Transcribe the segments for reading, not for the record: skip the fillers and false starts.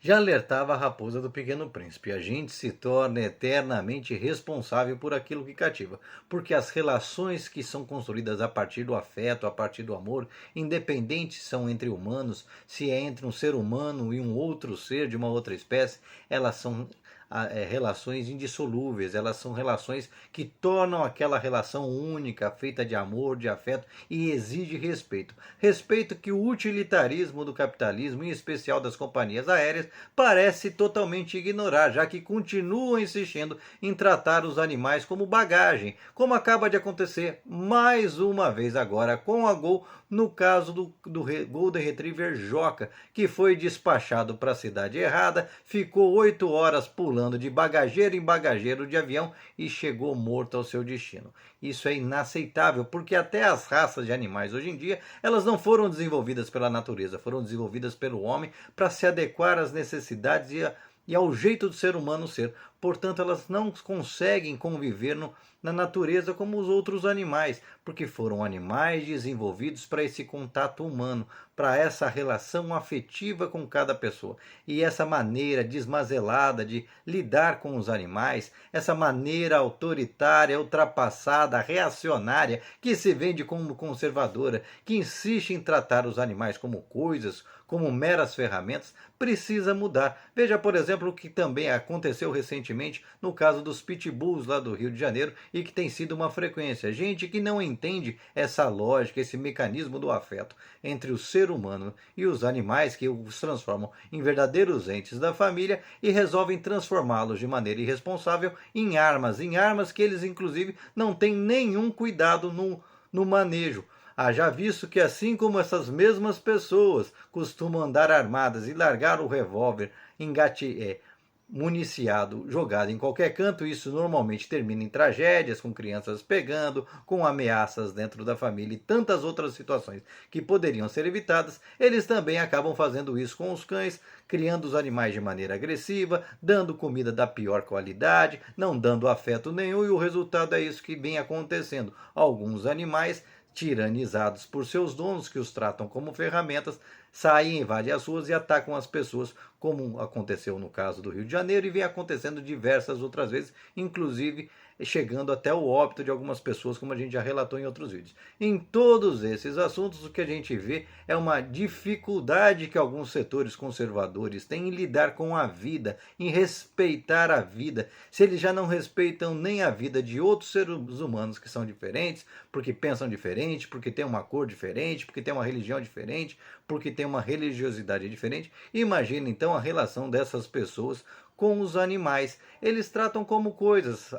Já alertava a raposa do Pequeno Príncipe: a gente se torna eternamente responsável por aquilo que cativa, porque as relações que são construídas a partir do afeto, a partir do amor, independente se são entre humanos, se é entre um ser humano e um outro ser de uma outra espécie, elas são relações indissolúveis, elas são relações que tornam aquela relação única, feita de amor, de afeto e exige respeito. Respeito que o utilitarismo do capitalismo, em especial das companhias aéreas, parece totalmente ignorar, já que continuam insistindo em tratar os animais como bagagem, como acaba de acontecer mais uma vez agora com a Gol, no caso do Golden Retriever Joca, que foi despachado para a cidade errada, ficou 8 horas pulando de bagageiro em bagageiro de avião e chegou morto ao seu destino. Isso é inaceitável, porque até as raças de animais hoje em dia, elas não foram desenvolvidas pela natureza, foram desenvolvidas pelo homem para se adequar às necessidades e ao jeito do ser humano ser. Portanto, elas não conseguem conviver na natureza como os outros animais, porque foram animais desenvolvidos para esse contato humano, para essa relação afetiva com cada pessoa. E essa maneira desmazelada de lidar com os animais, essa maneira autoritária, ultrapassada, reacionária, que se vende como conservadora, que insiste em tratar os animais como coisas, como meras ferramentas, precisa mudar. Veja, por exemplo, o que também aconteceu recentemente no caso dos pitbulls lá do Rio de Janeiro e que tem sido uma frequência. Gente que não entende essa lógica, esse mecanismo do afeto entre o ser humano e os animais, que os transformam em verdadeiros entes da família e resolvem transformá-los de maneira irresponsável em armas que eles inclusive não têm nenhum cuidado no manejo. Haja visto que, assim como essas mesmas pessoas costumam andar armadas e largar o revólver municiado, jogado em qualquer canto, isso normalmente termina em tragédias, com crianças pegando, com ameaças dentro da família e tantas outras situações que poderiam ser evitadas, eles também acabam fazendo isso com os cães, criando os animais de maneira agressiva, dando comida da pior qualidade, não dando afeto nenhum, e o resultado é isso que vem acontecendo. Alguns animais tiranizados por seus donos, que os tratam como ferramentas, saem, invadem as ruas e atacam as pessoas, como aconteceu no caso do Rio de Janeiro e vem acontecendo diversas outras vezes, inclusive chegando até o óbito de algumas pessoas, como a gente já relatou em outros vídeos. Em todos esses assuntos, o que a gente vê é uma dificuldade que alguns setores conservadores têm em lidar com a vida, em respeitar a vida. Se eles já não respeitam nem a vida de outros seres humanos que são diferentes, porque pensam diferente, porque têm uma cor diferente, porque têm uma religião diferente, porque têm uma religiosidade diferente, imagina então a relação dessas pessoas com os animais. Eles tratam como coisas,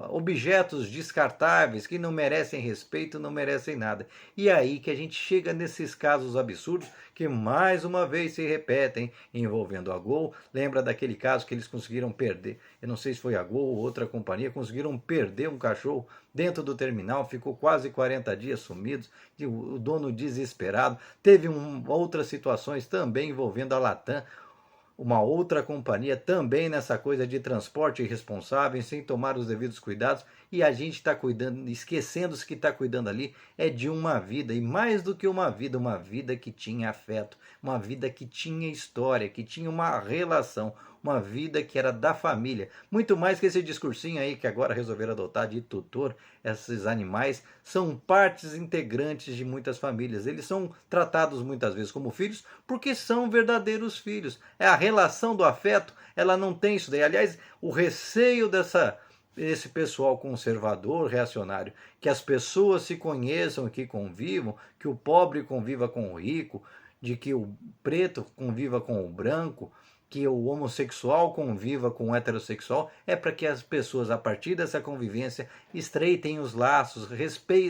objetos descartáveis que não merecem respeito, não merecem nada. E é aí que a gente chega nesses casos absurdos que mais uma vez se repetem envolvendo a Gol. Lembra daquele caso que eles conseguiram perder? Eu não sei se foi a Gol ou outra companhia, conseguiram perder um cachorro dentro do terminal, ficou quase 40 dias sumido, o dono desesperado. Teve outras situações também envolvendo a Latam, uma outra companhia também nessa coisa de transporte irresponsável, sem tomar os devidos cuidados, e a gente está cuidando, esquecendo-se que está cuidando ali é de uma vida, e mais do que uma vida que tinha afeto, uma vida que tinha história, que tinha uma relação, uma vida que era da família. Muito mais que esse discursinho aí que agora resolveram adotar de tutor. Esses animais são partes integrantes de muitas famílias. Eles são tratados muitas vezes como filhos porque são verdadeiros filhos. É a relação do afeto, ela não tem isso daí. Aliás, o receio esse pessoal conservador, reacionário, que as pessoas se conheçam e que convivam, que o pobre conviva com o rico, de que o preto conviva com o branco, que o homossexual conviva com o heterossexual, é para que as pessoas, a partir dessa convivência, estreitem os laços,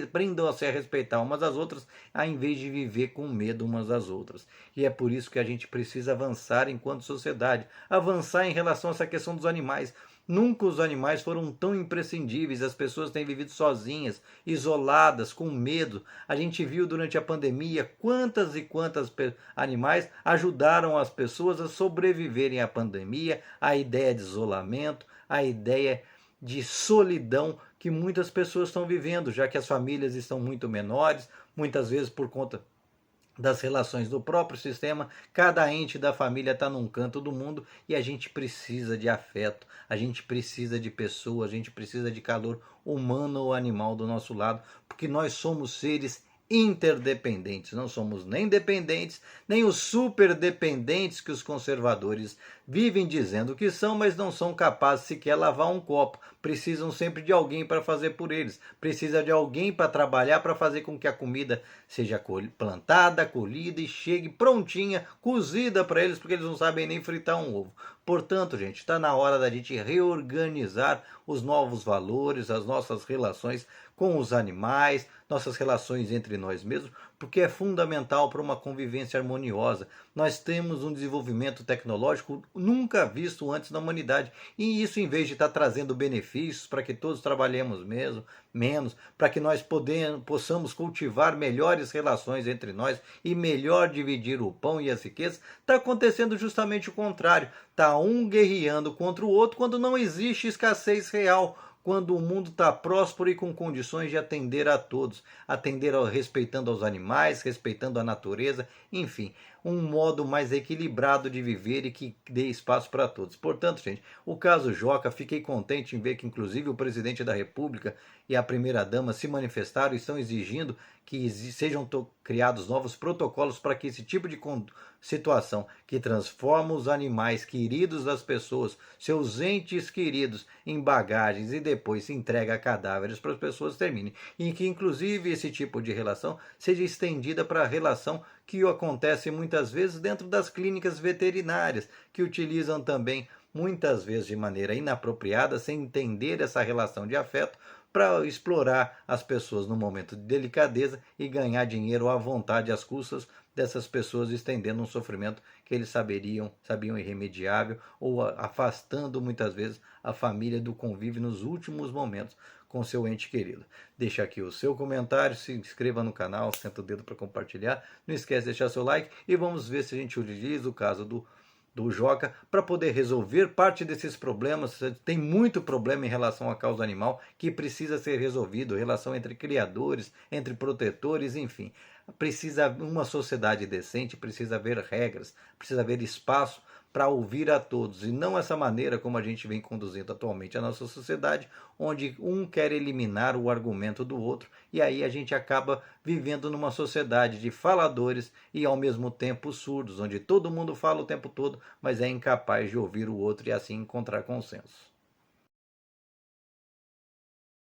aprendam-se a respeitar umas às outras, ao invés de viver com medo umas das outras. E é por isso que a gente precisa avançar enquanto sociedade, avançar em relação a essa questão dos animais. Nunca os animais foram tão imprescindíveis, as pessoas têm vivido sozinhas, isoladas, com medo. A gente viu durante a pandemia quantas e quantas animais ajudaram as pessoas a sobreviverem à pandemia, a ideia de isolamento, a ideia de solidão que muitas pessoas estão vivendo, já que as famílias estão muito menores, muitas vezes por conta das relações do próprio sistema, cada ente da família está num canto do mundo e a gente precisa de afeto, a gente precisa de pessoas, a gente precisa de calor humano ou animal do nosso lado, porque nós somos seres interdependentes, não somos nem dependentes, nem os superdependentes que os conservadores vivem dizendo que são, mas não são capazes sequer lavar um copo. Precisam sempre de alguém para fazer por eles, precisa de alguém para trabalhar, para fazer com que a comida seja plantada, colhida e chegue prontinha, cozida para eles, porque eles não sabem nem fritar um ovo. Portanto, gente, está na hora da gente reorganizar os novos valores, as nossas relações com os animais, nossas relações entre nós mesmos, porque é fundamental para uma convivência harmoniosa. Nós temos um desenvolvimento tecnológico nunca visto antes na humanidade, e isso, em vez de estar trazendo benefícios para que todos trabalhemos menos, para que nós possamos cultivar melhores relações entre nós e melhor dividir o pão e as riquezas, está acontecendo justamente o contrário. Está um guerreando contra o outro quando não existe escassez real, quando o mundo está próspero e com condições de atender a todos, respeitando aos animais, respeitando a natureza, enfim, um modo mais equilibrado de viver e que dê espaço para todos. Portanto, gente, o caso Joca, fiquei contente em ver que inclusive o presidente da República e a primeira-dama se manifestaram e estão exigindo que sejam criados novos protocolos para que esse tipo de situação que transforma os animais queridos das pessoas, seus entes queridos, em bagagens e depois se entrega cadáveres para as pessoas termine. E que inclusive esse tipo de relação seja estendida para a relação que acontece muitas vezes dentro das clínicas veterinárias, que utilizam também muitas vezes de maneira inapropriada, sem entender essa relação de afeto, para explorar as pessoas no momento de delicadeza e ganhar dinheiro à vontade às custas dessas pessoas, estendendo um sofrimento que eles sabiam irremediável, ou afastando muitas vezes a família do convívio nos últimos momentos com seu ente querido. Deixa aqui o seu comentário, se inscreva no canal, senta o dedo para compartilhar, não esquece de deixar seu like e vamos ver se a gente utiliza o caso do Joca para poder resolver parte desses problemas. Tem muito problema em relação à causa animal que precisa ser resolvido, relação entre criadores, entre protetores, enfim. Precisa uma sociedade decente, precisa haver regras, precisa haver espaço para ouvir a todos, e não essa maneira como a gente vem conduzindo atualmente a nossa sociedade, onde um quer eliminar o argumento do outro, e aí a gente acaba vivendo numa sociedade de faladores e ao mesmo tempo surdos, onde todo mundo fala o tempo todo, mas é incapaz de ouvir o outro e assim encontrar consenso.